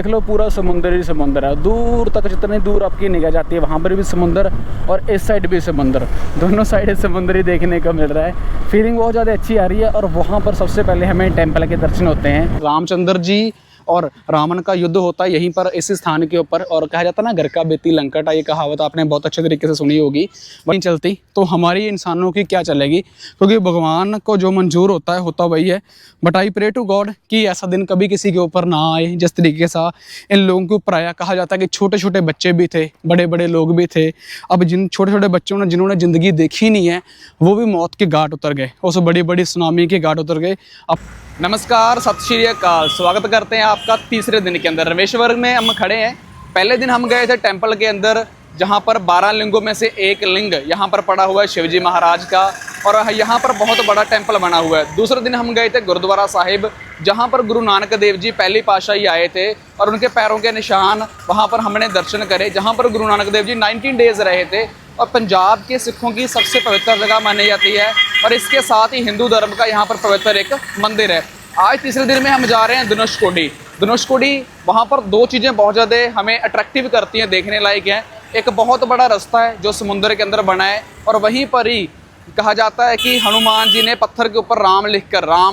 देख लो पूरा समुंदर ही समुंदर है, दूर तक जितनी दूर आपकी निगाह जाती है वहाँ पर भी समुंदर और इस साइड भी समुंदर, दोनों साइड समुंदर ही देखने को मिल रहा है। फीलिंग बहुत ज़्यादा अच्छी आ रही है। और वहाँ पर सबसे पहले हमें टेम्पल के दर्शन होते हैं। रामचंद्र जी और रावण का युद्ध होता है यहीं पर इस स्थान के ऊपर। और कहा जाता है ना, घर का बेती लंकट, ये कहावत आपने बहुत अच्छे तरीके से सुनी होगी। वहीं चलती तो हमारी इंसानों की क्या चलेगी, क्योंकि भगवान को जो मंजूर होता है होता वही है। But I pray to God कि ऐसा दिन कभी किसी के ऊपर ना आए जिस तरीके से इन लोगों के ऊपर आया। कहा जाता है कि छोटे छोटे बच्चे भी थे, बड़े बड़े लोग भी थे। अब जिन छोटे छोटे बच्चों ने जिन्होंने ज़िंदगी देखी नहीं है वो भी मौत के घाट उतर गए, उस बड़ी बड़ी सुनामी के घाट उतर गए। अब नमस्कार, सत श्री अकाल, स्वागत करते हैं आपका तीसरे दिन के अंदर। रामेश्वर में हम खड़े हैं। पहले दिन हम गए थे टेंपल के अंदर, जहां पर 12 लिंगों में से एक लिंग यहां पर पड़ा हुआ है शिवजी महाराज का, और यहां पर बहुत बड़ा टेंपल बना हुआ है। दूसरे दिन हम गए थे गुरुद्वारा साहिब, जहां पर गुरु नानक देव जी पहली पातशाही आए थे और उनके पैरों के निशान वहां पर हमने दर्शन करे, जहां पर गुरु नानक देव जी 19 डेज रहे थे। और पंजाब के सिखों की सबसे पवित्र जगह मानी जाती है, और इसके साथ ही हिंदू धर्म का यहाँ पर पवित्र एक मंदिर है। आज तीसरे दिन में हम जा रहे हैं धनुषकोडी। धनुषकोडी वहाँ पर दो चीज़ें बहुत ज़्यादा हमें अट्रैक्टिव करती हैं, देखने लायक हैं। एक बहुत बड़ा रास्ता है जो समुद्र के अंदर बना है, और वहीं पर ही कहा जाता है कि हनुमान जी ने पत्थर के ऊपर राम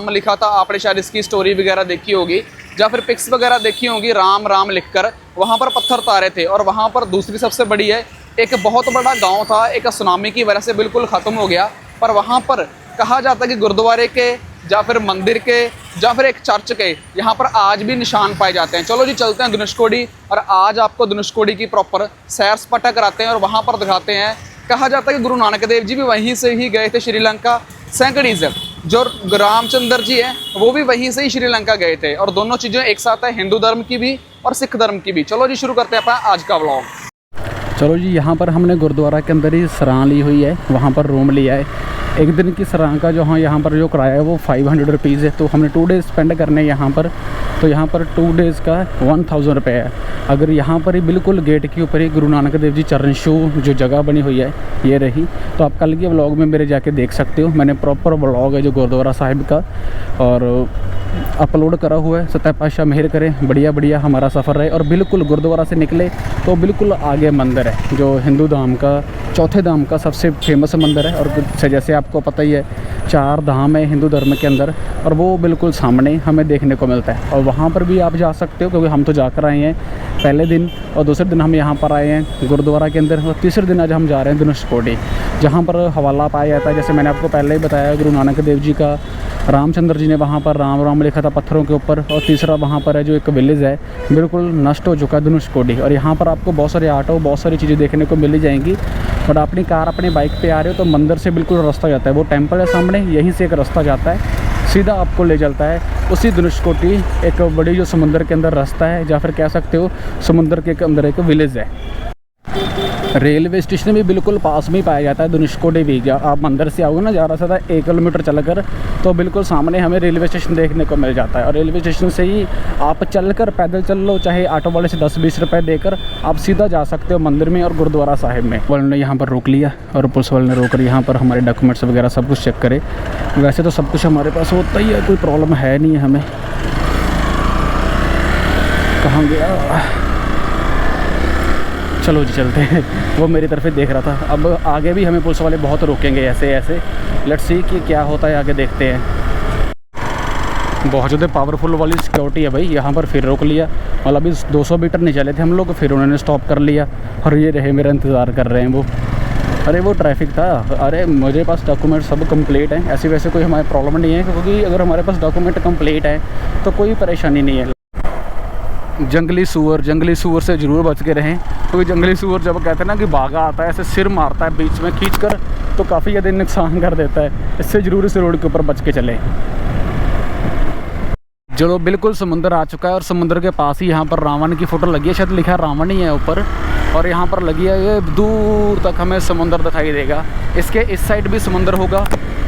लिखा था। आपने शायद इसकी स्टोरी वगैरह देखी होगी या फिर पिक्स वगैरह देखी होगी। राम लिखकर वहाँ पर पत्थर तारे थे। और वहाँ पर दूसरी सबसे बड़ी है, एक बहुत बड़ा गांव था, एक सुनामी की वजह से बिल्कुल ख़त्म हो गया। पर वहाँ पर कहा जाता है कि गुरुद्वारे के या फिर मंदिर के या फिर एक चर्च के यहाँ पर आज भी निशान पाए जाते हैं। चलो जी चलते हैं धनुषकोडी, और आज आपको धनुषकोडी की प्रॉपर सैर सपाटा कराते हैं और वहाँ पर दिखाते हैं। कहा जाता है कि गुरु नानक देव जी भी वहीं से ही गए थे श्रीलंका। सैकड़ीज जो रामचंद्र जी हैं वो भी वहीं से ही श्रीलंका गए थे, और दोनों चीज़ें एक साथ है, हिंदू धर्म की भी और सिख धर्म की भी। चलो जी शुरू करते हैं अपना आज का व्लॉग। चलो जी, यहाँ पर हमने गुरुद्वारा के अंदर ही सराह ली हुई है, वहाँ पर रूम लिया है। एक दिन की सराह का जो यहाँ पर जो किराया है वो 500 रुपीज़ है। तो हमने 2 डेज़ स्पेंड करने यहाँ पर, तो यहाँ पर 2 डेज़ का 1000 रुपये है। अगर यहाँ पर ही बिल्कुल गेट के ऊपर ही गुरु नानक देव जी चरण छू जो जगह बनी हुई है ये रही, तो आप कल के व्लॉग में मेरे जाके देख सकते हो। मैंने प्रॉपर व्लॉग है जो गुरुद्वारा साहिब का और अपलोड करा हुआ है। सत्य पातशाह मेहर करे, बढ़िया हमारा सफ़र रहे। और बिल्कुल गुरुद्वारा से निकले तो बिल्कुल आगे मंदिर है जो हिंदू धाम का, चौथे धाम का सबसे फेमस मंदिर है। और जैसे आपको पता ही है 4 धाम है हिंदू धर्म के अंदर, और वो बिल्कुल सामने हमें देखने को मिलता है। और वहाँ पर भी आप जा सकते हो, क्योंकि हम तो जाकर आए हैं पहले दिन, और दूसरे दिन हम यहाँ पर आए हैं गुरुद्वारा के अंदर। और तीसरे दिन आज हम जा रहे हैं धनुषकोडी, जहाँ पर हवाला पाया जाता है। जैसे मैंने आपको पहले ही बताया, गुरु नानक देव जी का, रामचंद्र जी ने वहाँ पर राम लिखा था पत्थरों के ऊपर। और तीसरा वहाँ पर है जो एक विलेज है बिल्कुल नष्ट हो चुका है, धनुषकोडी। और यहाँ पर आपको बहुत सारे ऑटो, बहुत सारी चीज़ें देखने को मिल ही जाएंगी। बट अपनी कार अपनी बाइक पे आ रहे हो तो मंदिर से बिल्कुल रास्ता जाता है, वो टेंपल है सामने, यहीं से एक रास्ता जाता है, सीधा आपको ले चलता है उसी धनुषकोडी। एक बड़ी जो समुद्र के अंदर रास्ता है, या फिर कह सकते हो समुद्र के अंदर एक विलेज है। रेलवे स्टेशन भी बिल्कुल पास में ही पाया जाता है धनुषकोडी भी। आप मंदिर से आओगे ना, ज़्यादा से ज़्यादा 1 किलोमीटर चलकर तो बिल्कुल सामने हमें रेलवे स्टेशन देखने को मिल जाता है। और रेलवे स्टेशन से ही आप चलकर पैदल चल लो, चाहे ऑटो वाले से 10-20 रुपये देकर आप सीधा जा सकते हो मंदिर में और गुरुद्वारा साहिब में। वाले ने यहाँ पर रोक लिया, और पुलिस वाले ने रोककर यहाँ पर हमारे डॉक्यूमेंट्स वगैरह सब कुछ चेक करे। वैसे तो सब कुछ हमारे पास होता ही है, कोई प्रॉब्लम है नहीं है हमें। कहाँ गया, चलो जी चलते हैं। वो मेरी तरफ ही देख रहा था। अब आगे भी हमें पुलिस वाले बहुत रोकेंगे ऐसे। लेट्स सी कि क्या होता है, आगे देखते हैं। बहुत ज़्यादा पावरफुल वाली सिक्योरिटी है भाई, यहाँ पर फिर रोक लिया। मतलब अभी 200 मीटर नहीं चले थे हम लोग, फिर उन्होंने स्टॉप कर लिया। और ये रहे मेरा इंतज़ार कर रहे हैं वो। अरे वो ट्रैफिक था। अरे मेरे पास डॉक्यूमेंट सब कंप्लीट हैं, ऐसी वैसे कोई हमारी प्रॉब्लम नहीं है, क्योंकि अगर हमारे पास डॉक्यूमेंट कंप्लीट है तो कोई परेशानी नहीं है। जंगली सूअर से ज़रूर बच के रहें, क्योंकि जंगली सूअर जब कहते हैं ना कि भागा आता है, ऐसे सिर मारता है बीच में खींचकर, तो काफ़ी ज़्यादा नुकसान कर देता है। इससे ज़रूर इस रोड के ऊपर बच के चलें। चलो बिल्कुल समुंदर आ चुका है, और समुंदर के पास ही यहाँ पर रावण की फ़ोटो लगी है, शायद लिखा है रावण ही है ऊपर। और यहाँ पर लगी है, ये दूर तक हमें समुंदर दिखाई देगा। इसके इस साइड भी समुंदर होगा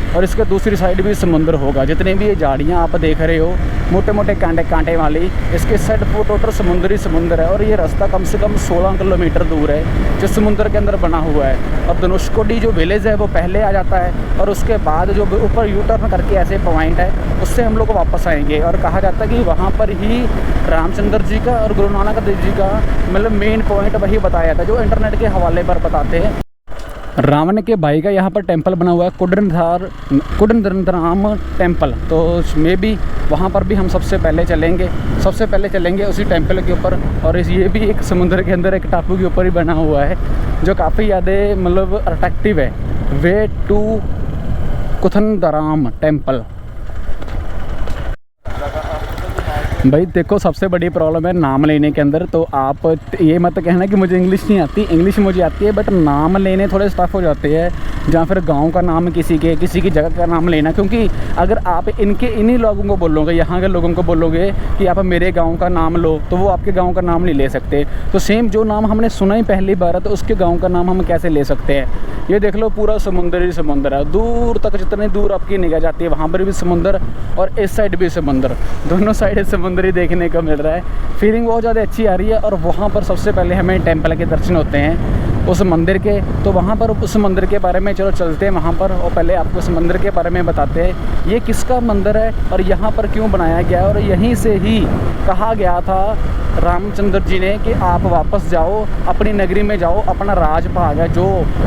और इसके दूसरी साइड भी समुंदर होगा। जितनी भी ये झाड़ियाँ आप देख रहे हो मोटे मोटे कांटे कांटे वाली, इसके साइड वो टोटल समुंदर ही समुंदर है। और ये रास्ता कम से कम 16 किलोमीटर दूर है जो समुंदर के अंदर बना हुआ है। और धनुषकोडी जो विलेज है वो पहले आ जाता है और उसके बाद जो ऊपर यू टर्न करके ऐसे पॉइंट है उससे हम लोग वापस आएंगे। और कहा जाता है कि वहाँ पर ही रामचंद्र जी का और गुरु नानक देव जी का मतलब मेन पॉइंट वही बताया था जो इंटरनेट के हवाले पर बताते हैं। रावण के भाई का यहाँ पर टेंपल बना हुआ है कुडनराम टेंपल, तो मे बी वहाँ पर भी हम सबसे पहले चलेंगे उसी टेंपल के ऊपर। और ये भी एक समुद्र के अंदर एक टापू के ऊपर ही बना हुआ है जो काफ़ी ज़्यादा मतलब अट्रैक्टिव है। Way to Kudanram temple. भाई देखो सबसे बड़ी प्रॉब्लम है नाम लेने के अंदर, तो आप ये मत कहना कि मुझे इंग्लिश नहीं आती, इंग्लिश मुझे आती है बट नाम लेने थोड़े टफ हो जाते हैं। जहाँ फिर गांव का नाम किसी की जगह का नाम लेना, क्योंकि अगर आप इन्हीं लोगों को बोलोगे, यहाँ के लोगों को बोलोगे कि आप मेरे गाँव का नाम लो तो वो आपके गाँव का नाम नहीं ले सकते। तो सेम जो नाम हमने सुना ही पहली बार है तो उसके गाँव का नाम हम कैसे ले सकते हैं। ये देख लो पूरा समुंदर ही समुंदर है, दूर तक जितनी दूर आपकी निगाह जाती है वहाँ पर भी समुंदर और इस साइड भी समुंदर, दोनों साइड समुंदर ही देखने को मिल रहा है। फीलिंग बहुत ज़्यादा अच्छी आ रही है। और वहाँ पर सबसे पहले हमें टेंपल के दर्शन होते हैं उस मंदिर के, तो वहाँ पर उस मंदिर के बारे में चलो चलते हैं वहाँ पर। और पहले आपको उस मंदिर के बारे में बताते हैं ये किसका मंदिर है और यहाँ पर क्यों बनाया गया है। और यहीं से ही कहा गया था रामचंद्र जी ने कि आप वापस जाओ, अपनी नगरी में जाओ, अपना राज भाग है जो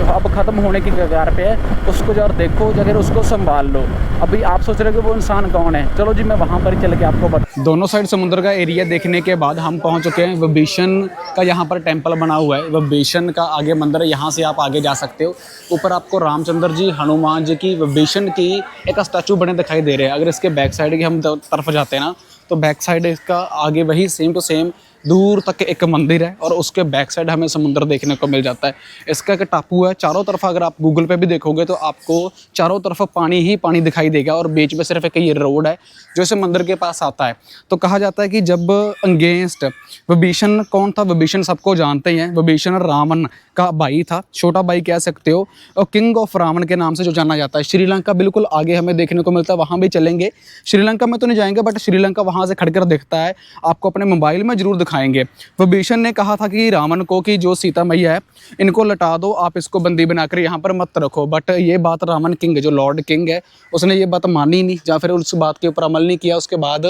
अब ख़त्म होने की कगार पे है उसको जरा देखो, जगह उसको संभाल लो। अभी आप सोच रहे हो कि वो इंसान कौन है, चलो जी मैं वहाँ पर चल के आपको बता। दोनों साइड समुद्र का एरिया देखने के बाद हम पहुँच चुके हैं विभीषण का यहाँ पर टेम्पल बना हुआ है। विभीषण का आगे मंदिर है, यहाँ से आप आगे जा सकते हो। ऊपर आपको रामचंद्र जी, हनुमान जी की, विभीषण की एक स्टैचू बने दिखाई दे रहे हैं। अगर इसके बैक साइड की हम तरफ जाते हैं ना तो बैक साइड इसका आगे वही सेम टू सेम दूर तक एक मंदिर है और उसके बैक साइड हमें समुद्र देखने को मिल जाता है। इसका एक टापू है, चारों तरफ अगर आप गूगल पे भी देखोगे तो आपको चारों तरफ पानी ही पानी दिखाई देगा और बीच में सिर्फ एक ये रोड है जो इस मंदिर के पास आता है। तो कहा जाता है कि जब अगेंस्ट विभीषण, कौन था विभीषण सबको जानते ही हैं, विभीषण रावण का भाई था, छोटा भाई कह सकते हो, और किंग ऑफ रावण के नाम से जो जाना जाता है। श्रीलंका बिल्कुल आगे हमें देखने को मिलता है, वहाँ भी चलेंगे। श्रीलंका में तो नहीं जाएंगे बट श्रीलंका वहाँ से खड़कर दिखता है, आपको अपने मोबाइल में जरूर दिखाएंगे। विभीषण ने कहा था कि रावण को कि जो सीता मैया है इनको लटा दो, आप इसको बंदी बनाकर यहाँ पर मत रखो। बट ये बात रावण किंग जो लॉर्ड किंग है उसने ये बात मानी नहीं या फिर उस बात के ऊपर अमल नहीं किया। उसके बाद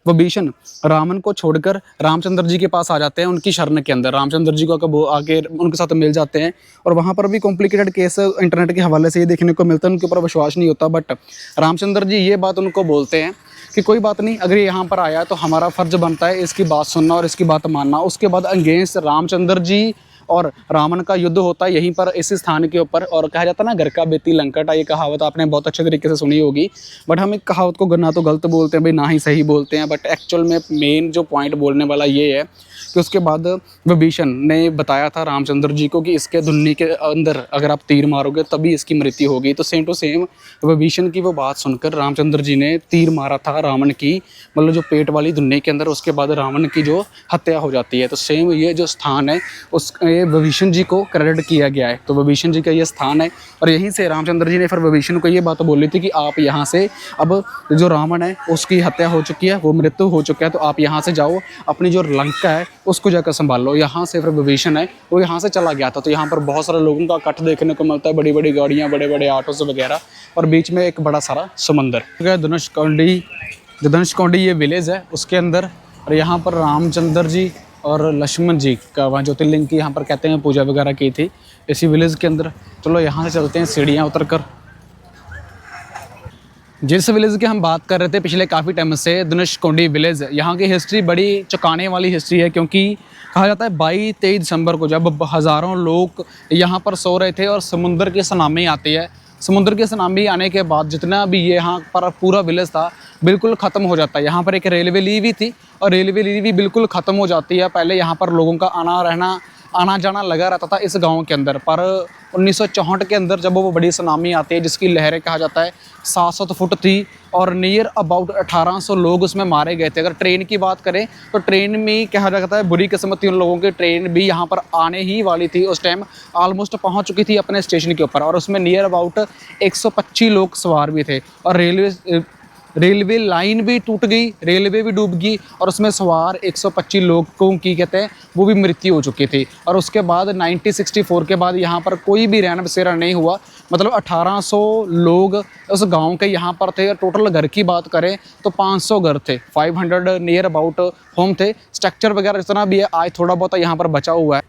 विभीषण रावण को छोड़कर रामचंद्र जी के पास आ जाते हैं, उनकी शरण के अंदर रामचंद्र जी को आगे उनके साथ मिल जाते हैं। और वहाँ पर भी कॉम्प्लिकेटेड केस इंटरनेट के हवाले से ये देखने को मिलता है, उनके ऊपर विश्वास नहीं होता। बट रामचंद्र जी ये बात उनको बोलते हैं कि कोई बात नहीं, अगर यहाँ पर आया तो हमारा फ़र्ज बनता है इसकी बात सुनना और इसकी बात मानना। उसके बाद अगेंस्ट रामचंद्र जी और रावण का युद्ध होता है यहीं पर इस स्थान के ऊपर। और कहा जाता है ना घर का बेटी लंकट, ये कहावत आपने बहुत अच्छे तरीके से सुनी होगी। बट हम एक कहावत को ना तो गलत बोलते हैं भाई ना ही सही बोलते हैं, बट एक्चुअल में मेन जो पॉइंट बोलने वाला ये है कि उसके बाद विभीषण ने बताया था रामचंद्र जी को कि इसके धुन्नी के अंदर अगर आप तीर मारोगे तभी इसकी मृत्यु होगी। तो सेम टू सेम विभीषण की वो बात सुनकर रामचंद्र जी ने तीर मारा था रावण की, मतलब जो पेट वाली धुन्नी के अंदर, उसके बाद रावण की जो हत्या हो जाती है। तो सेम ये जो स्थान है उस विभीषण जी को क्रेडिट किया गया है, तो विभीषण जी का ये स्थान है। और यहीं से रामचंद्र जी ने फिर विभीषण को ये बात बोली थी कि आप यहाँ से, अब जो रावण है उसकी हत्या हो चुकी है, वो मृत्यु हो चुका है, तो आप यहाँ से जाओ, अपनी जो लंका है उसको जाकर संभाल लो। यहाँ से फिर विभीषण है वो यहाँ से चला गया था। तो यहाँ पर बहुत सारे लोगों का इकट्ठ देखने को मिलता है, बड़ी बड़ी गाड़ियाँ, बड़े बड़े ऑटोस वगैरह, और बीच में एक बड़ा सारा समंदर। धनुषकोडी ये विलेज है उसके अंदर, और यहाँ पर रामचंद्र जी और लक्ष्मण जी का वहाँ ज्योतिर्लिंग की यहाँ पर कहते हैं पूजा वगैरह की थी इसी विलेज के अंदर। चलो यहाँ से चलते हैं सीढ़ियाँ उतर कर। जिस विलेज की हम बात कर रहे थे पिछले काफ़ी टाइम से, धनुषकोडी विलेज, यहाँ की हिस्ट्री बड़ी चौंकाने वाली हिस्ट्री है, क्योंकि कहा जाता है 22-23 दिसंबर को जब हज़ारों लोग यहाँ पर सो रहे थे और समुद्र की सुनामी आती है। समुद्र के सुनामी आने के बाद जितना भी यहाँ पर पूरा विलेज था बिल्कुल ख़त्म हो जाता है। यहाँ पर एक रेलवे ली हुई थी और रेलवे ली हुई बिल्कुल ख़त्म हो जाती है। पहले यहाँ पर लोगों का आना रहना आना जाना लगा रहता था इस गांव के अंदर। पर 1964 के अंदर जब वो बड़ी सुनामी आती है जिसकी लहरें कहा जाता है 700 फुट थी और नियर अबाउट 1800 लोग उसमें मारे गए थे। अगर ट्रेन की बात करें तो ट्रेन में कहा जाता है बुरी किस्मत थी उन लोगों की, ट्रेन भी यहाँ पर आने ही वाली थी, उस टाइम ऑलमोस्ट पहुँच चुकी थी अपने स्टेशन के ऊपर और उसमें नियर अबाउट 125 लोग सवार भी थे और रेलवे लाइन भी टूट गई, रेलवे भी डूब गई और उसमें सवार 125 लोगों की कहते हैं वो भी मृत्यु हो चुकी थी। और उसके बाद 1964 के बाद यहाँ पर कोई भी रहन बसेरा नहीं हुआ, मतलब 1800 लोग उस गांव के यहाँ पर थे। टोटल घर की बात करें तो 500 घर थे, 500 नियर अबाउट होम थे। स्ट्रक्चर वगैरह जितना भी है आज थोड़ा बहुत यहाँ पर बचा हुआ है।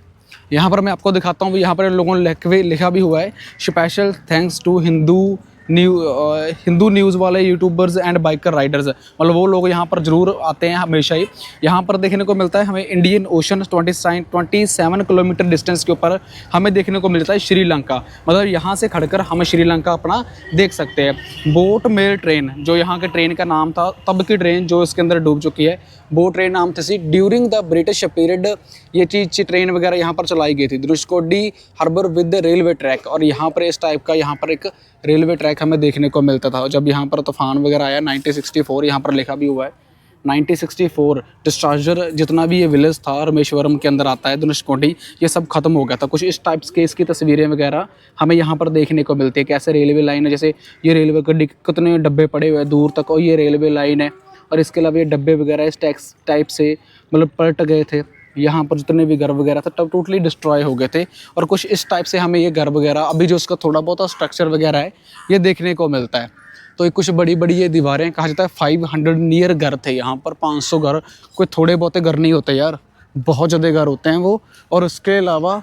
यहाँ पर मैं आपको दिखाता हूँ, यहाँ पर इन लोगों ने लिखा भी हुआ है special thanks to Hindu news वाले यूट्यूबर्स एंड बाइकर राइडर्स। मतलब वो लोग यहाँ पर ज़रूर आते हैं हमेशा ही। यहाँ पर देखने को मिलता है हमें इंडियन ओशन 27 किलोमीटर डिस्टेंस के ऊपर हमें देखने को मिलता है श्रीलंका। मतलब यहाँ से खड़कर हम श्रीलंका अपना देख सकते हैं। बोट मेल ट्रेन जो यहाँ के ट्रेन का नाम था, तब की ट्रेन जो इसके अंदर डूब चुकी है, बोट ट्रेन नाम थी। ड्यूरिंग द ब्रिटिश पीरियड ये चीज़ ट्रेन वगैरह यहाँ पर चलाई गई थी। Dhanushkodi harbour with railway track, और यहाँ पर इस टाइप का यहाँ पर एक रेलवे ट्रैक हमें देखने को मिलता था। जब यहाँ पर तूफान वगैरह आया 1964, यहाँ पर लिखा भी हुआ है 1964 डिस्चार्जर जितना भी ये विलेज था रामेश्वरम के अंदर आता है धनुषकोडी, ये सब खत्म हो गया था। कुछ इस टाइप्स के इसकी तस्वीरें वगैरह हमें यहाँ पर देखने को मिलती है। कैसे रेलवे लाइन है, जैसे ये रेलवे का कितने डब्बे पड़े हुए हैं दूर तक, और ये रेलवे लाइन है। और इसके अलावा ये डब्बे वगैरह इस टाइप से मतलब पलट गए थे। यहाँ पर जितने भी घर वगैरह थे तब टोटली डिस्ट्रॉय हो गए थे। और कुछ इस टाइप से हमें ये घर वगैरह अभी जो इसका थोड़ा बहुत स्ट्रक्चर वगैरह है ये देखने को मिलता है। तो ये कुछ बड़ी बड़ी ये दीवारें, कहा जाता है 500 नियर घर थे यहाँ पर, 500 घर। कोई थोड़े बहुते घर नहीं होते यार, बहुत ज़्यादा घर होते हैं वो। और उसके अलावा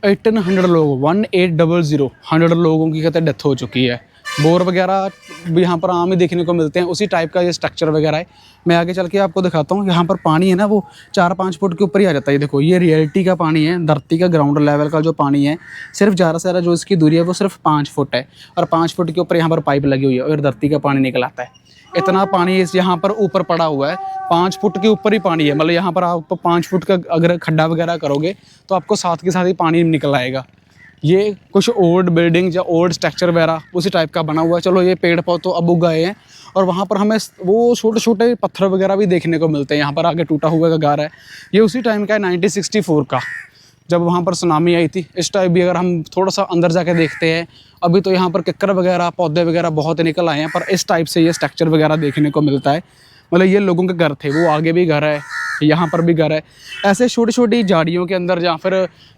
1800 लोग 1800 100 लोगों की कहते हैं डेथ हो चुकी है। बोर वगैरह भी यहाँ पर आम ही देखने को मिलते हैं, उसी टाइप का ये स्ट्रक्चर वगैरह है। मैं आगे चल के आपको दिखाता हूँ। यहाँ पर पानी है ना वो 4-5 फुट के ऊपर ही आ जाता है। देखो ये रियलिटी का पानी है, धरती का ग्राउंड लेवल का जो पानी है, सिर्फ ज़्यादा से ज़्यादा जो इसकी दूरी है वो सिर्फ 5 फुट है। और 5 फुट के ऊपर यहाँ पर पाइप लगी हुई है और धरती का पानी निकल आता है। इतना पानी इस यहाँ पर ऊपर पड़ा हुआ है, 5 फुट के ऊपर ही पानी है। मतलब यहाँ पर आप 5 फुट का अगर खड्डा वगैरह करोगे तो आपको साथ के साथ ही पानी निकल आएगा। ये कुछ ओल्ड बिल्डिंग या ओल्ड स्ट्रक्चर वगैरह उसी टाइप का बना हुआ है। चलो ये पेड़ पौधे तो अब उगाए हैं और वहाँ पर हमें वो छोटे छोटे पत्थर वगैरह भी देखने को मिलते हैं। यहाँ पर आगे टूटा हुआ का घर है, ये उसी टाइम का है 1964 का, जब वहाँ पर सुनामी आई थी। इस टाइप भी अगर हम थोड़ा सा अंदर जाके देखते हैं, अभी तो यहाँ पर किक्कर वगैरह पौधे वगैरह बहुत निकल आए हैं, पर इस टाइप से ये स्ट्रक्चर वगैरह देखने को मिलता है। मतलब ये लोगों के घर थे, वो आगे भी घर है, यहाँ पर भी घर है। ऐसे छोटी छोटी झाड़ियों के अंदर या फिर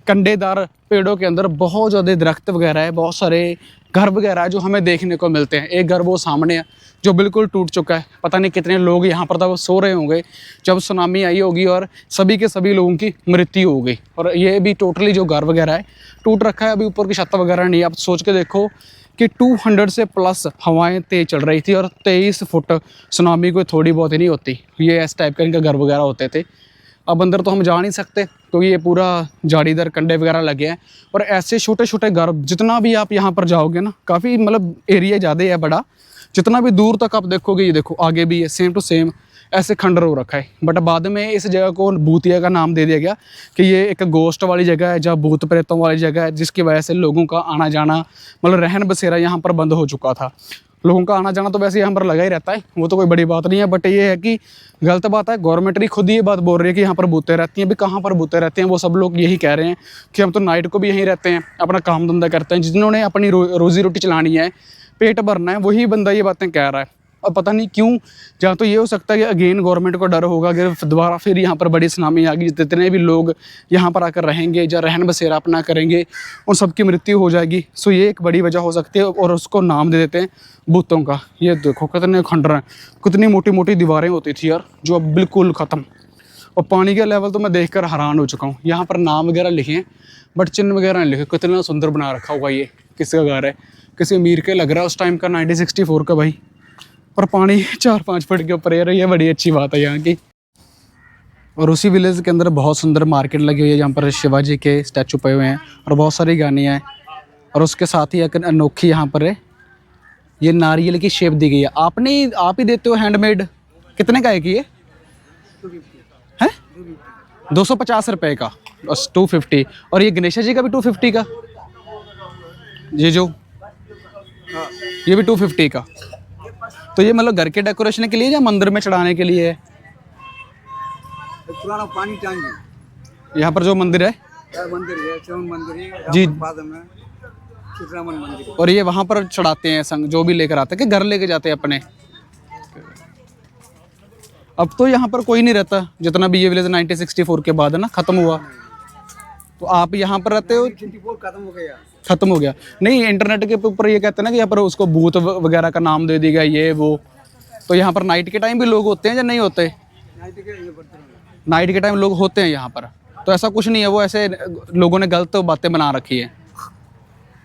कंडेदार पेड़ों के अंदर बहुत ज़्यादा दरख्त वगैरह है, बहुत सारे घर वगैरह है जो हमें देखने को मिलते हैं। एक घर वो सामने है जो बिल्कुल टूट चुका है, पता नहीं कितने लोग यहाँ पर तब सो रहे होंगे जब सुनामी आई होगी और सभी के सभी लोगों की मृत्यु हो गई। और ये भी टोटली जो घर वगैरह है टूट रखा है, अभी ऊपर की छत वगैरह नहीं। आप सोच के देखो कि 200 से प्लस हवाएं तेज चल रही थी और 23 फुट सुनामी कोई थोड़ी बहुत ही नहीं होती। ये इस टाइप का इनका घर वगैरह होते थे। अब अंदर तो हम जा नहीं सकते क्योंकि ये पूरा झाड़ीदार कंडे वगैरह लगे हैं। और ऐसे छोटे छोटे घर, जितना भी आप यहाँ पर जाओगे ना, काफ़ी मतलब एरिया ज़्यादा है बड़ा, जितना भी दूर तक आप देखोगे, ये देखो आगे भी है सेम टू सेम ऐसे खंडर हो रखा है। बट बाद में इस जगह को भूतिया का नाम दे दिया गया कि ये एक गोस्ट वाली जगह है, जहाँ भूत प्रेतों वाली जगह है, जिसकी वजह से लोगों का आना जाना मतलब रहन बसेरा यहाँ पर बंद हो चुका था। लोगों का आना जाना तो वैसे यहाँ पर लगा ही रहता है, वो तो कोई बड़ी बात नहीं है। बट ये है कि गलत बात है, गवर्नमेंट भी खुद ये बात बोल रही है कि यहाँ पर भूतें रहती हैं। भी कहाँ पर भूतें रहती हैं, वो सब लोग यही कह रहे हैं कि हम तो नाइट को भी यहीं रहते हैं, अपना काम धंधा करते हैं। जिन्होंने अपनी रोज़ी रोटी चलानी है, पेट भरना है, वही बंदा ये बातें कह रहा है। अब पता नहीं क्यों, जहाँ तो ये हो सकता है कि अगेन गवर्नमेंट को डर होगा कि दोबारा फिर यहाँ पर बड़ी सुनामी आ गई, जितने भी लोग यहाँ पर आकर रहेंगे या रहन बसेरा अपना करेंगे उन सबकी मृत्यु हो जाएगी। सो ये एक बड़ी वजह हो सकती है और उसको नाम दे देते हैं भूतों का। ये देखो कितने खंडर हैं, कितनी मोटी मोटी दीवारें होती थी यार, जो अब बिल्कुल ख़त्म। और पानी का लेवल तो मैं देख कर हैरान हो चुका हूँ। यहाँ पर नाम वगैरह लिखे हैं बट चिन्ह वगैरह नहीं लिखे। कितना सुंदर बना रखा होगा, ये किसका घर है, किसी अमीर के लग रहा है उस टाइम का, 1964 का भाई। और पानी 4-5 फुट के ऊपर है, ये बड़ी अच्छी बात है यहाँ की। और उसी विलेज के अंदर बहुत सुंदर मार्केट लगी हुई है, जहाँ पर शिवाजी के स्टैचू पए हुए हैं और बहुत सारी गानियाँ हैं। और उसके साथ ही एक अनोखी यहाँ पर है, ये नारियल की शेप दी गई है। आप ही देते हो हैंडमेड, कितने का है कि ये है 250 रुपये का। बस 250। और ये गणेश जी का भी 250 का, ये जो ये भी 250 का। तो ये मतलब घर के डेकोरेशन के लिए या मंदिर में चढ़ाने के लिए है? पुराना पानी टांगी यहाँ पर जो मंदिर है मंदिर है, शिव मंदिर है जी। बाद में चित्रामन मंदिर है। और ये वहाँ पर चढ़ाते हैं संग जो भी लेकर आते हैं कि घर लेके जाते हैं अपने? अब तो यहाँ पर कोई नहीं रहता, जितना भी ये विलेज 1964 के बाद है ना ख़त्म हुआ। तो आप यहाँ पर रहते हो? 64 खत्म हो गया। ख़त्म हो गया? नहीं, इंटरनेट के ऊपर ये कहते हैं ना कि यहाँ पर उसको भूत वगैरह का नाम दे दी गया ये वो। तो यहाँ पर नाइट के टाइम भी लोग होते हैं या नहीं होते? नाइट के टाइम लोग होते हैं यहाँ पर, तो ऐसा कुछ नहीं है, वो ऐसे लोगों ने गलत बातें बना रखी है,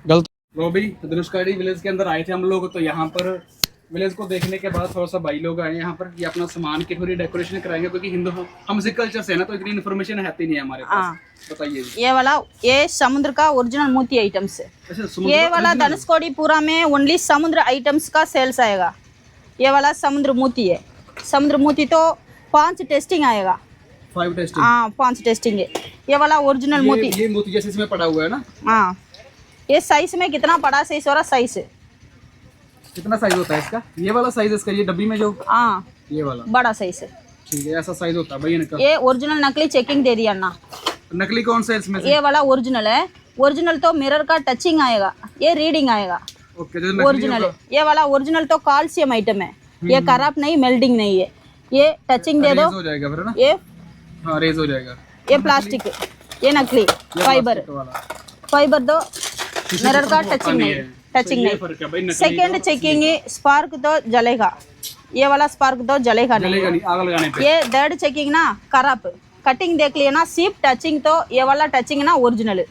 गलत। वो भी धनुषकाड़ी विलेज के अंदर आए थे हम लोग, तो यहाँ पर विलेज को देखने के बाद थोड़ा सा भाई लोग आए यहाँ पर, ये अपना सामान की थोड़ी डेकोरेशन कराएंगे, क्योंकि हिंदू हम से कल्चर से है ना, तो इतनी इन्फॉर्मेशन है नहीं हमारे पास। बताइए जी। ये वाला ये समुद्र का ओरिजिनल मोती आइटम्स है। ये वाला धनुषकोडी पूरा में ओनली समुद्र आइटम्स का सेल्स आएगा। ये वाला समुद्र मोती है। समुद्र मोती तो 5 टेस्टिंग आएगा। 5 टेस्टिंग? हाँ 5 टेस्टिंग है। ये वाला ओरिजिनल मोती, ये मोती जैसे इसमें पड़ा हुआ है ना। हाँ ये साइज में कितना बड़ा साइज वाला साइज है। कितना साइज होता है इसका? ये वाला साइज इसका, ये डब्बी में जो, हाँ ये वाला बड़ा साइज है। ठीक है, ऐसा साइज होता है भाई इनका। ये ओरिजिनल नकली चेकिंग दे दिया ना। नकली कौन सा है इसमें से? ये वाला ओरिजिनल है। ओरिजिनल तो मिरर का टचिंग आएगा, ये रीडिंग आएगा। ओके, जो नकली ओरिजिनल है। ये वाला ओरिजिनल तो कैल्शियम आइटम है, ये खराब नहीं, मेल्टिंग नहीं है। ये टचिंग दे दो, हो जाएगा फिर ना। ये हाँ रेज हो जाएगा। ये प्लास्टिक, ये नकली फाइबर। फाइबर दो, मिरर का टचिंग नहीं, टचिंग नहीं। सेकंड चेकिंग स्पार्क तो जलेगा, ये वाला स्पार्क तो जलेगा नहीं, आग लगाने पे। ये थर्ड चेकिंग ना खराब, कटिंग देख लिया ना, सिर्फ टचिंग तो ये वाला टचिंग ना ओरिजिनल।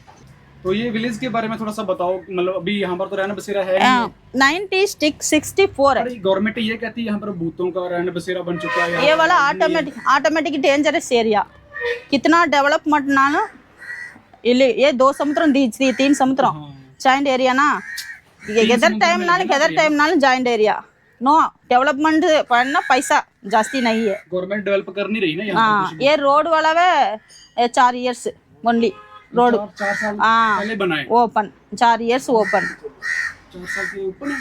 तो ये विलेज के बारे में थोड़ा सा बताओ, मतलब अभी यहाँ पर तो रहना बसेरा है 1964 है। गवर्नमेंट ये कहती है यहाँ पर भूतों का रहना बसेरा बन चुका है। ये वाला ऑटोमेटिक डेंजरस एरिया कितना डेवलपमेंट ना, ये 2 समुद्र 3 समुद्र జాయింట్ ఏరియానా ఎదర్ టైం नाल జాయింट एरिया नो डेवलपमेंट पढ़ना पैसा जास्ती नहीं है। गवर्नमेंट डेवलप कर नहीं रही ना यहाँ। हाँ ये रोड वाला है 4 इयर्स ओनली रोड। 4 साल हाँ पहले बनाए, ओपन 4 इयर्स ओपन। 4 साल के ऊपर है।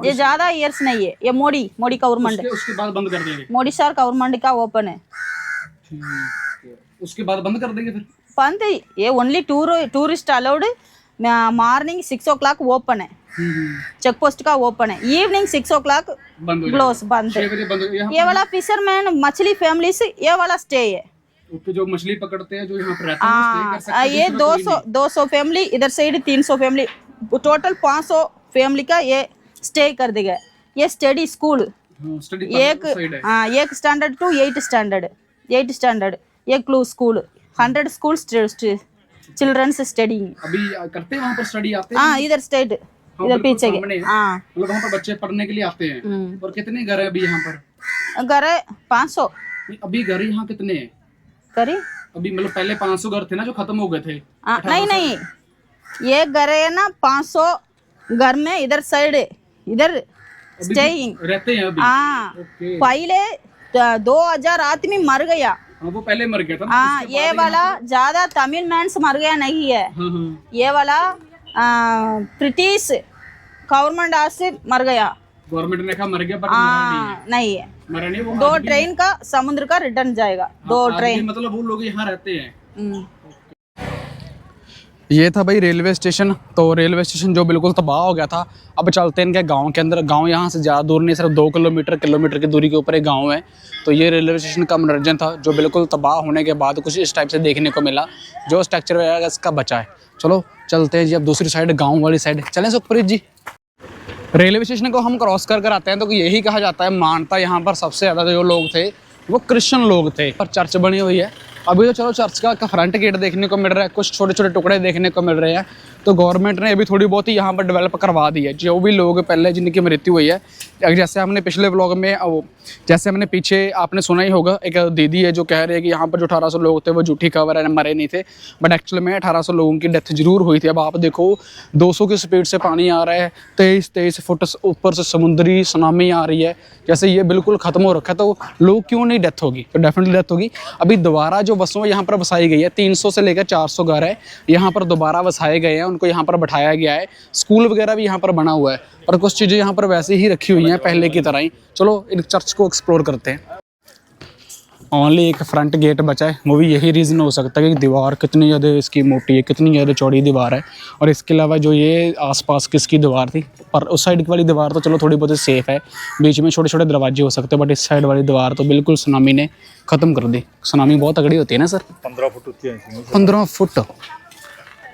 ये ज्यादा इयर्स नहीं है, ये मोदी गवर्नमेंट, उसके बाद बंद कर देंगे। मोदी सर गवर्नमेंट का ओपन है। उसके बाद बंद कर देंगे फिर? बंद ये only tourist allowed. Morning 6 o'clock open है, चेक पोस्ट का ओपन है। इवनिंग 6 o'clock क्लोज बंद है। ये वाला फिशरमैन मछली फैमिली से ये वाला स्टे है। जो मछली पकड़ते हैं, जो यहाँ पर रहते हैं, स्टे कर सकते हैं। ये 200 फैमिली, इधर साइड 300 फैमिली, टोटल 500 फैमिली का ये स्टे कर देगा। ये स्टडी स्कूल एक स्टैंडर्ड टू 8 स्टैंडर्ड एक क्लू स्कूल 100 स्कूल चिल्ड्रंस स्टडिंग। अभी करते हैं वहाँ पर स्टडी आते हैं? हाँ इधर स्टेट इधर पीछे के। हाँ मतलब वहाँ पर बच्चे पढ़ने के लिए आते हैं। और कितने घर है अभी यहाँ पर? घर है 500। अभी घर यहाँ कितने हैं? करी अभी मतलब पहले 500 घर थे ना जो खत्म हो गए थे। नहीं ये घर है ना 500 घर में इधर साइड इधर स्टेइंग रहते हैं अभी। हाँ पहले 2000 आदमी मर गया। वो पहले मर गया था ना। हाँ ये वाला ज्यादा तमिल मैंस मर गया नहीं है। ये वाला ब्रिटिश गवर्नमेंट से मर गया। गवर्नमेंट ने कहा मर गया, पर नहीं है। मरा नहीं वो। 2 ट्रेन का समुद्र का रिटर्न जाएगा। 2 ट्रेन मतलब वो लोग यहाँ रहते हैं। ये था भाई रेलवे स्टेशन। तो रेलवे स्टेशन जो बिल्कुल तबाह हो गया था। अब चलते हैं इनके गांव के अंदर। गांव यहाँ से ज़्यादा दूर नहीं, सिर्फ 2 किलोमीटर की दूरी के ऊपर एक गांव है। तो ये रेलवे स्टेशन का मनोरंजन था जो बिल्कुल तबाह होने के बाद कुछ इस टाइप से देखने को मिला, जो स्ट्रक्चर वगैरह इसका बचा है। चलो चलते हैं जी अब दूसरी साइड, गाँव वाली साइड चलें सुखप्रीत जी। रेलवे स्टेशन को हम क्रॉस कर आते हैं तो यही कहा जाता है, मानता यहाँ पर सबसे ज़्यादा जो लोग थे वो क्रिश्चियन लोग थे। पर चर्च बनी हुई है अभी तो। चलो चर्च का फ्रंट गेट देखने को मिल रहा है, कुछ छोटे छोटे टुकड़े देखने को मिल रहे हैं। तो गवर्नमेंट ने अभी थोड़ी बहुत ही यहाँ पर डेवलप करवा दी है। जो भी लोग पहले जिनकी मृत्यु हुई है, जैसे हमने पिछले व्लॉग में जैसे हमने पीछे आपने सुना ही होगा, एक दीदी है जो कह रही है कि यहाँ पर जो 1800 लोग थे वो झूठी खबर है, मरे नहीं थे, बट एक्चुअल में 1800 लोगों की डेथ जरूर हुई थी। अब आप देखो 200 की स्पीड से पानी आ रहा है, 23 फुट ऊपर से समुद्री सुनामी आ रही है, जैसे ये बिल्कुल ख़त्म हो रखा है, तो लोग क्यों नहीं डेथ होगी? तो डेफिनेटली डेथ होगी। अभी दोबारा जो बसों यहाँ पर बसाई गई है, 300 से लेकर 400 घर है यहाँ पर दोबारा बसाए गए हैं, उनको यहाँ पर बैठाया गया है। स्कूल वगैरह भी यहाँ पर बना हुआ है और कुछ चीज़ें यहाँ पर वैसे ही रखी हुई हैं पहले की तरह ही। चलो इन चर्च को एक्सप्लोर करते हैं। ओनली एक फ्रंट गेट बचा है, वो भी यही रीज़न हो सकता है कि दीवार कितनी ज़्यादा इसकी मोटी है, कितनी ज़्यादा चौड़ी दीवार है। और इसके अलावा जो ये आसपास किसकी दीवार थी, पर उस साइड वाली दीवार तो चलो थोड़ी बहुत सेफ़ है, बीच में छोटे छोटे दरवाजे हो सकते हैं, बट इस साइड वाली दीवार तो बिल्कुल सुनामी ने ख़त्म कर दी। सुनामी बहुत तगड़ी होती है ना सर, 15 फुट होती है, 15 फुट।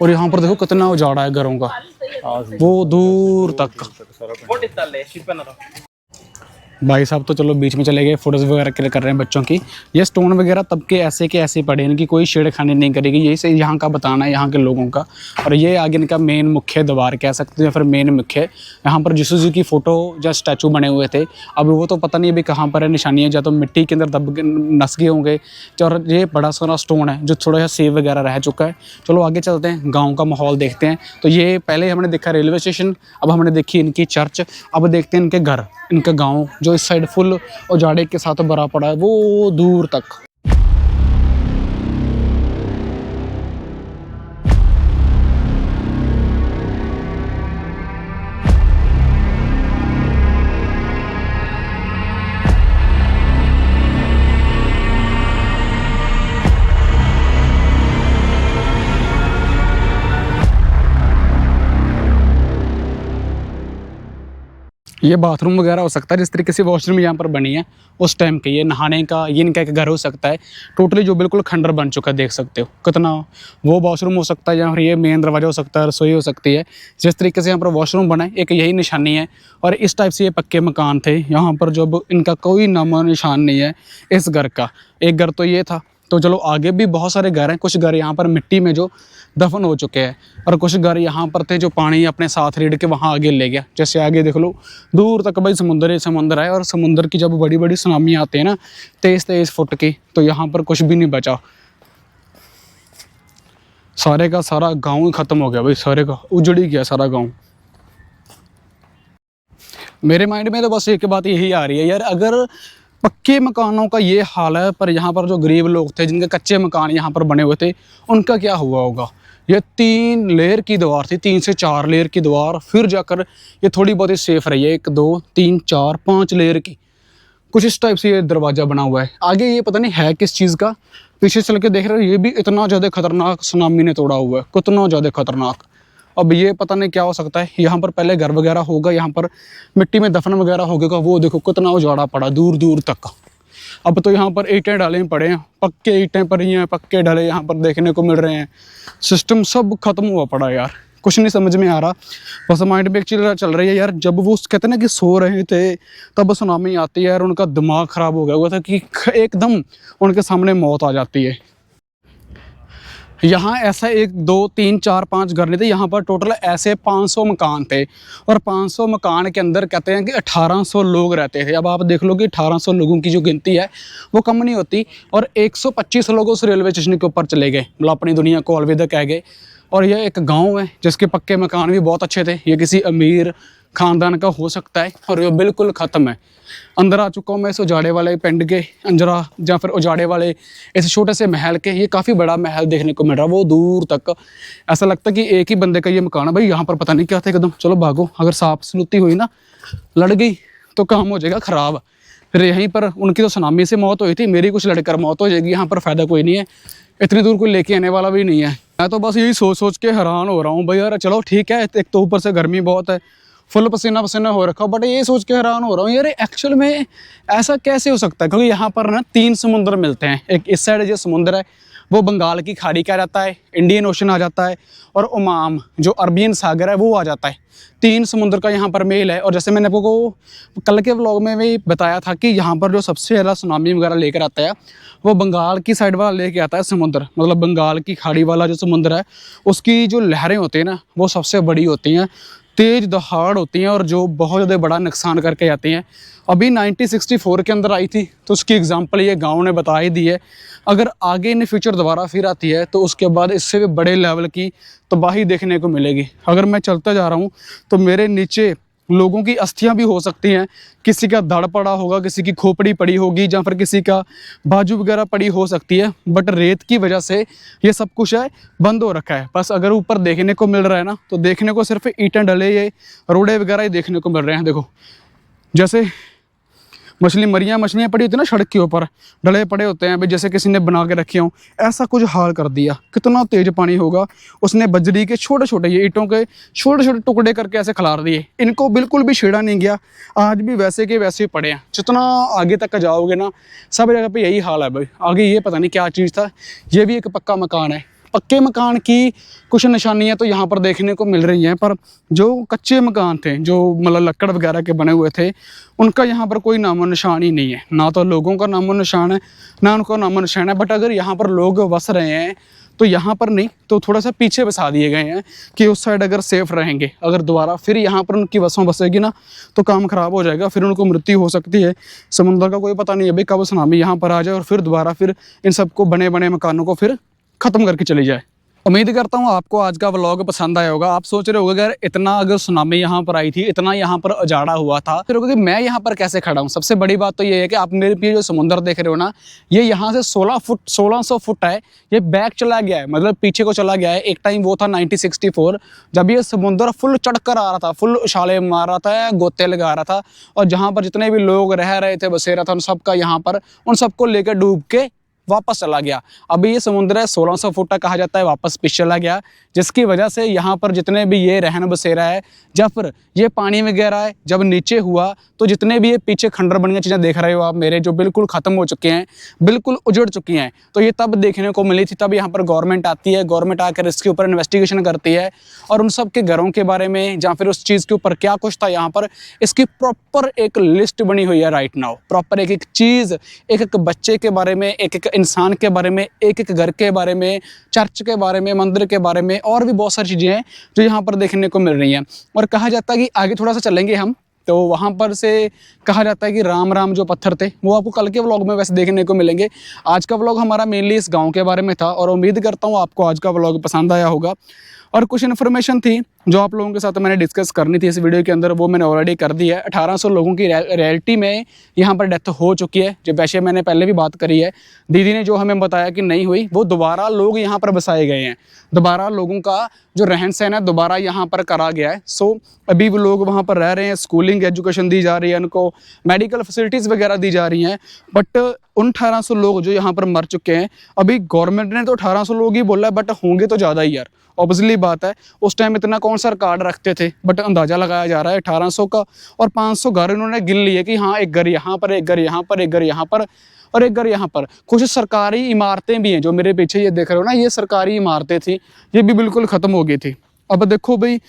और यहाँ पर देखो कितना उजाड़ा है घरों का, वो दूर तक। भाई साहब तो चलो बीच में चले गए, फोटोज़ वगैरह क्लिक कर रहे हैं बच्चों की। ये स्टोन वगैरह तब के ऐसे पड़े, इनकी कोई छेड़खानी नहीं करेगी, यही से यहाँ का बताना है यहाँ के लोगों का। और ये आगे इनका मेन मुख्य द्वार कह सकते हैं, फिर मेन मुख्य। यहाँ पर यीशु जी की फ़ोटो या स्टैचू बने हुए थे, अब वो तो पता नहीं अभी कहाँ पर है, निशानियाँ या तो मिट्टी के अंदर दब नस गए होंगे। और ये बड़ा सारा स्टोन है जो थोड़ा सा सेव वगैरह रह चुका है। चलो आगे चलते हैं, गाँव का माहौल देखते हैं। तो ये पहले हमने देखा रेलवे स्टेशन, अब हमने देखी इनकी चर्च, अब देखते हैं इनके घर, इनका गांव जो इस साइड फुल उजाड़े के साथ भरा पड़ा है वो दूर तक। ये बाथरूम वगैरह हो सकता है, जिस तरीके से वॉशरूम यहाँ पर बनी है उस टाइम के, ये नहाने का, ये इनका एक घर हो सकता है टोटली जो बिल्कुल खंडर बन चुका है, देख सकते हो कितना। वो वॉशरूम हो सकता है, या फिर ये मेन दरवाजा हो सकता है, रसोई हो सकती है। जिस तरीके से यहाँ पर वॉशरूम बना है, एक यही निशानी है। और इस टाइप से ये पक्के मकान थे यहाँ पर, जब इनका कोई नामो निशान नहीं है इस घर का। एक घर तो ये था, तो चलो आगे भी बहुत सारे घर हैं। कुछ घर यहाँ पर मिट्टी में जो दफन हो चुके हैं, और कुछ घर यहाँ पर थे जो पानी अपने साथ रेड़ के वहाँ आगे ले गया। जैसे आगे देख लो दूर तक भाई समुंदर ही समुंदर है, और समुंदर की जब बड़ी बड़ी सुनामी आती है ना 23 फुट की, तो यहाँ पर कुछ भी नहीं बचा। सारे का सारा गाँव ही ख़त्म हो गया भाई, सारे का उजड़ ही गया सारा गाँव। मेरे माइंड में तो बस एक बात यही आ रही है यार, अगर पक्के मकानों का ये हाल है, पर यहाँ पर जो गरीब लोग थे जिनके कच्चे मकान यहाँ पर बने हुए थे, उनका क्या हुआ होगा? ये 3 लेयर की दीवार थी, 3 से 4 लेयर की दीवार, फिर जाकर ये थोड़ी बहुत ही सेफ रही है, 1 2 3 4 5 लेयर की। कुछ इस टाइप से ये दरवाज़ा बना हुआ है। आगे ये पता नहीं है किस चीज़ का, पीछे चल के देख रहे हो, ये भी इतना ज़्यादा खतरनाक सुनामी ने तोड़ा हुआ है, कितना ज़्यादा खतरनाक। अब ये पता नहीं क्या हो सकता है। यहाँ पर पहले घर वगैरह होगा, यहाँ पर मिट्टी में दफन वगैरह होगा, वो देखो कितना उजाड़ा पड़ा दूर दूर तक। अब तो यहाँ पर ईंटें डाले पड़े हैं, पक्के ईंटें पड़ी हैं, पक्के डाले यहाँ पर देखने को मिल रहे हैं। सिस्टम सब खत्म हुआ पड़ा यार, कुछ नहीं समझ में आ रहा। बस माइंड में एक चीज़ चल रही है यार, जब वो कहते हैं ना कि सो रहे थे तब सुनामी आती है, और उनका दिमाग ख़राब हो गया हुआ था कि एकदम उनके सामने मौत आ जाती है। यहाँ ऐसा 1 2 3 4 5 घर नहीं थे, यहाँ पर टोटल ऐसे 500 मकान थे, और 500 मकान के अंदर कहते हैं कि 1800 लोग रहते थे। अब आप देख लो कि 1800 लोगों की जो गिनती है वो कम नहीं होती, और 125 लोग उस रेलवे स्टेशन के ऊपर चले गए, मतलब अपनी दुनिया को अलविदा कह गए। और यह एक गांव है जिसके पक्के मकान भी बहुत अच्छे थे, ये किसी अमीर ख़ानदान का हो सकता है, और ये बिल्कुल ख़त्म है। अंदर आ चुका हूँ मैं इस उजाड़े वाले पिंड के अंजरा, या फिर उजाड़े वाले इस छोटे से महल के। ये काफ़ी बड़ा महल देखने को मिल रहा है, वो दूर तक ऐसा लगता है कि एक ही बंदे का ये मकान है। भाई यहाँ पर पता नहीं क्या था एकदम। चलो भागो, अगर सांप सलूती हुई ना, लड़ गई तो काम हो जाएगा ख़राब। फिर यहीं पर उनकी तो सुनामी से मौत हुई थी, मेरी कुछ लड़कर मौत हो जाएगी। यहाँ पर फ़ायदा कोई नहीं है, इतनी दूर कोई लेके आने वाला भी नहीं है। मैं तो बस यही सोच सोच के हैरान हो रहा हूँ भाई यार। चलो ठीक है, एक तो ऊपर से गर्मी बहुत है, फुल पसीना पसीना हो रखा, बट ये सोच के हैरान हो रहा हूँ यार एक्चुअल में ऐसा कैसे हो सकता है, क्योंकि यहाँ पर ना 3 समुद्र मिलते हैं। एक इस साइड जो समुद्र है वो बंगाल की खाड़ी का जाता है, इंडियन ओशन आ जाता है, और ओमान जो अरबियन सागर है वो आ जाता है। 3 समुद्र का यहाँ पर मेल है। और जैसे मैंने आपको कल के व्लॉग में भी बताया था कि यहाँ पर जो सबसे ज़्यादा सुनामी वगैरह लेकर आता है वो बंगाल की साइड वाला लेके आता है समुद्र, मतलब बंगाल की खाड़ी वाला जो समुद्र है उसकी जो लहरें होती हैं ना वो सबसे बड़ी होती हैं, तेज दहाड़ होती हैं और जो बहुत ज़्यादा बड़ा नुकसान करके जाती हैं। अभी 1964 के अंदर आई थी तो उसकी एग्जांपल ये गांव ने बता ही दी है। अगर आगे इन फ्यूचर दोबारा फिर आती है तो उसके बाद इससे भी बड़े लेवल की तबाही देखने को मिलेगी। अगर मैं चलता जा रहा हूँ तो मेरे नीचे लोगों की अस्थियां भी हो सकती हैं, किसी का धड़ पड़ा होगा, किसी की खोपड़ी पड़ी होगी, या फिर किसी का बाजू वगैरह पड़ी हो सकती है। बट रेत की वजह से ये सब कुछ है बंद हो रखा है। बस अगर ऊपर देखने को मिल रहा है ना तो देखने को सिर्फ ईंटें डले ये रोड़े वगैरह ही देखने को मिल रहे हैं। देखो जैसे मछलियाँ पड़ी होती है ना सड़क के ऊपर, डले पड़े होते हैं भाई, जैसे किसी ने बना के रखे हों, ऐसा कुछ हाल कर दिया। कितना तेज पानी होगा, उसने बजरी के छोटे छोटे ये ईंटों के छोटे छोटे टुकड़े करके ऐसे खिलार दिए, इनको बिल्कुल भी छेड़ा नहीं गया, आज भी वैसे के वैसे ही पड़े हैं। जितना आगे तक जाओगे ना सब जगह पे यही हाल है भाई। आगे ये पता नहीं क्या चीज़ था, ये भी एक पक्का मकान है। पक्के मकान की कुछ निशानियां तो यहाँ पर देखने को मिल रही हैं, पर जो कच्चे मकान थे जो मतलब लकड़ वगैरह के बने हुए थे उनका यहाँ पर कोई नामो निशान ही नहीं है। ना तो लोगों का नामो निशान है ना उनका नामो निशान है। बट अगर यहाँ पर लोग बस रहे हैं तो यहाँ पर नहीं तो थोड़ा सा पीछे बसा दिए गए हैं कि उस साइड अगर सेफ रहेंगे। अगर दोबारा फिर यहाँ पर उनकी बसों बसेगी ना तो काम ख़राब हो जाएगा, फिर उनको मृत्यु हो सकती है। समुद्र का कोई पता नहीं है भाई कब सुनामी यहाँ पर आ जाए और फिर दोबारा फिर इन सबको बने बने मकानों को फिर ख़त्म करके चली जाए। उम्मीद करता हूँ आपको आज का व्लॉग पसंद आया होगा। आप सोच रहे होगे यार इतना अगर सुनामी यहाँ पर आई थी, इतना यहाँ पर उजाड़ा हुआ था, फिर कि मैं यहाँ पर कैसे खड़ा हूँ। सबसे बड़ी बात तो ये है कि आप मेरे पीछे जो समुद्र देख रहे हो ना, ये यहाँ से 1600 फुट है, ये बैक चला गया है, मतलब पीछे को चला गया है। एक टाइम वो था 1964 जब ये समुद्र फुल चढ़ कर आ रहा था, फुल उछाले मार रहा था, गोते लगा रहा था, और जहाँ पर जितने भी लोग रह रहे थे बसेरा था उन सबका यहाँ पर उन सबको लेकर डूब के वापस चला गया। अभी ये समुद्र है 1600 फुट तक कहा जाता है वापस पीछे चला गया, जिसकी वजह से यहाँ पर जितने भी ये रहन बसेरा है, जब फिर ये पानी वगैरह है जब नीचे हुआ तो जितने भी ये पीछे खंडर बन गए चीज़ें देख रहे हो आप मेरे, जो बिल्कुल ख़त्म हो चुके हैं, बिल्कुल उजड़ चुकी हैं, तो ये तब देखने को मिली थी। तब यहाँ पर गवर्नमेंट आती है, गवर्नमेंट आकर इसके ऊपर इन्वेस्टिगेशन करती है और उन सब के घरों के बारे में या फिर उस चीज़ के ऊपर क्या कुछ था यहाँ पर, इसकी प्रॉपर एक लिस्ट बनी हुई है राइट नाउ। प्रॉपर एक एक चीज़, एक एक बच्चे के बारे में, एक एक इंसान के बारे में, एक एक घर के बारे में, चर्च के बारे में, मंदिर के बारे में, और भी बहुत सारी चीज़ें हैं जो यहाँ पर देखने को मिल रही हैं। और कहा जाता है कि आगे थोड़ा सा चलेंगे हम तो वहाँ पर से कहा जाता है कि राम जो पत्थर थे वो आपको कल के व्लॉग में वैसे देखने को मिलेंगे। आज का व्लॉग हमारा मेनली इस गांव के बारे में था और उम्मीद करता हूँ आपको आज का व्लॉग पसंद आया होगा। और कुछ इन्फॉर्मेशन थी जो आप लोगों के साथ मैंने डिस्कस करनी थी इस वीडियो के अंदर, वो मैंने ऑलरेडी कर दी है। 1800 लोगों की रियलिटी में यहाँ पर डेथ हो चुकी है, जो वैसे मैंने पहले भी बात करी है। दीदी ने जो हमें बताया कि नहीं हुई, वो दोबारा लोग यहाँ पर बसाए गए हैं, दोबारा लोगों का जो रहन सहन है दोबारा यहाँ पर करा गया है। सो अभी वो लोग वहाँ पर रह रहे हैं, स्कूलिंग एजुकेशन दी जा रही है, उनको मेडिकल फैसिलिटीज़ वगैरह दी जा रही हैं। बट उन 1800 लोग जो यहाँ पर मर चुके हैं, अभी गवर्नमेंट ने तो 1800 लोग ही बोला है, बट होंगे तो ज़्यादा ही यार, ऑब्वियसली बात है। उस टाइम इतना कौन सा रिकॉर्ड रखते थे, बट अंदाज़ा लगाया जा रहा है 1800 का। और 500 घर इन्होंने गिन लिए कि हाँ एक घर यहाँ पर, एक घर यहाँ पर, एक घर यहाँ पर और एक घर यहाँ पर। कुछ सरकारी इमारतें भी हैं जो मेरे पीछे ये देख रहे हो ना, ये सरकारी इमारतें थी, ये भी बिल्कुल ख़त्म हो गई थी। अब देखो भाई,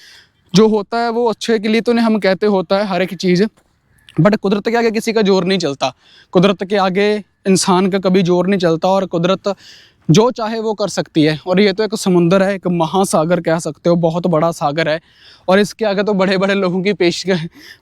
जो होता है वो अच्छे के लिए तो नहीं हम कहते होता है हर एक चीज़, बट कुदरत के आगे किसी का जोर नहीं चलता, कुदरत के आगे इंसान का कभी जोर नहीं चलता, और कुदरत जो चाहे वो कर सकती है। और ये तो एक समुंदर है, एक महासागर कह सकते हो, बहुत बड़ा सागर है, और इसके आगे तो बड़े बड़े लोगों की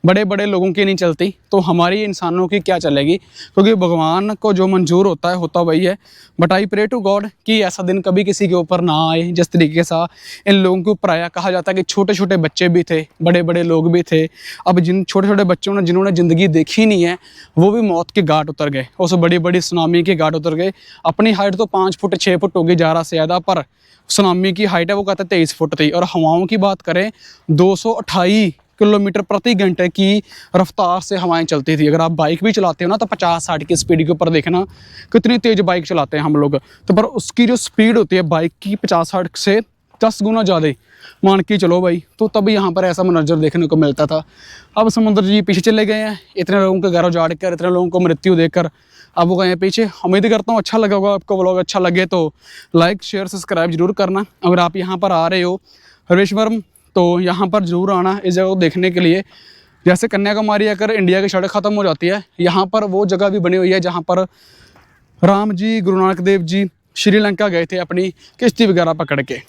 बड़े बड़े लोगों की नहीं चलती, तो हमारी इंसानों की क्या चलेगी, क्योंकि भगवान को जो मंजूर होता है होता वही है। But I pray to God कि ऐसा दिन कभी किसी के ऊपर ना आए जिस तरीके से इन लोगों के ऊपर आया। कहा जाता है कि छोटे छोटे बच्चे भी थे, बड़े बड़े लोग भी थे। अब जिन छोटे छोटे बच्चों ने जिन्होंने ज़िंदगी देखी नहीं है वो भी मौत के घाट उतर गए, उस बड़ी बड़ी सुनामी के घाट उतर गए। अपनी हाइट तो 5 फुट 6 फुट होगी ज़्यादा से ज़्यादा, पर सुनामी की हाइट है वो कहते हैं 23 फुट थी। और हवाओं की बात करें 228 किलोमीटर प्रति घंटे की रफ्तार से हवाएं चलती थी। अगर आप बाइक भी चलाते हो ना तो 50-60 की स्पीड के ऊपर देखना कितनी तेज़ बाइक चलाते हैं हम लोग, तो पर उसकी जो स्पीड होती है बाइक की 50-60 से 10 गुना ज़्यादा, मान के चलो भाई, तो तभी यहाँ पर ऐसा मंजर देखने को मिलता था। अब समुद्र जी पीछे चले गए हैं, इतने लोगों के घर उजाड़ कर, इतने लोगों को मृत्यु देकर अब वो गए हैं पीछे। उम्मीद करता हूँ अच्छा लगा होगा आपको। व्लॉग अच्छा लगे तो लाइक शेयर सब्सक्राइब जरूर करना। अगर आप यहाँ पर आ रहे हो रामेश्वरम तो यहाँ पर जरूर आना इस जगह को देखने के लिए। जैसे कन्याकुमारी अगर इंडिया की सड़क ख़त्म हो जाती है, यहाँ पर वो जगह भी बनी हुई है जहाँ पर राम जी, गुरु नानक देव जी श्रीलंका गए थे अपनी किश्ती वगैरह पकड़ के।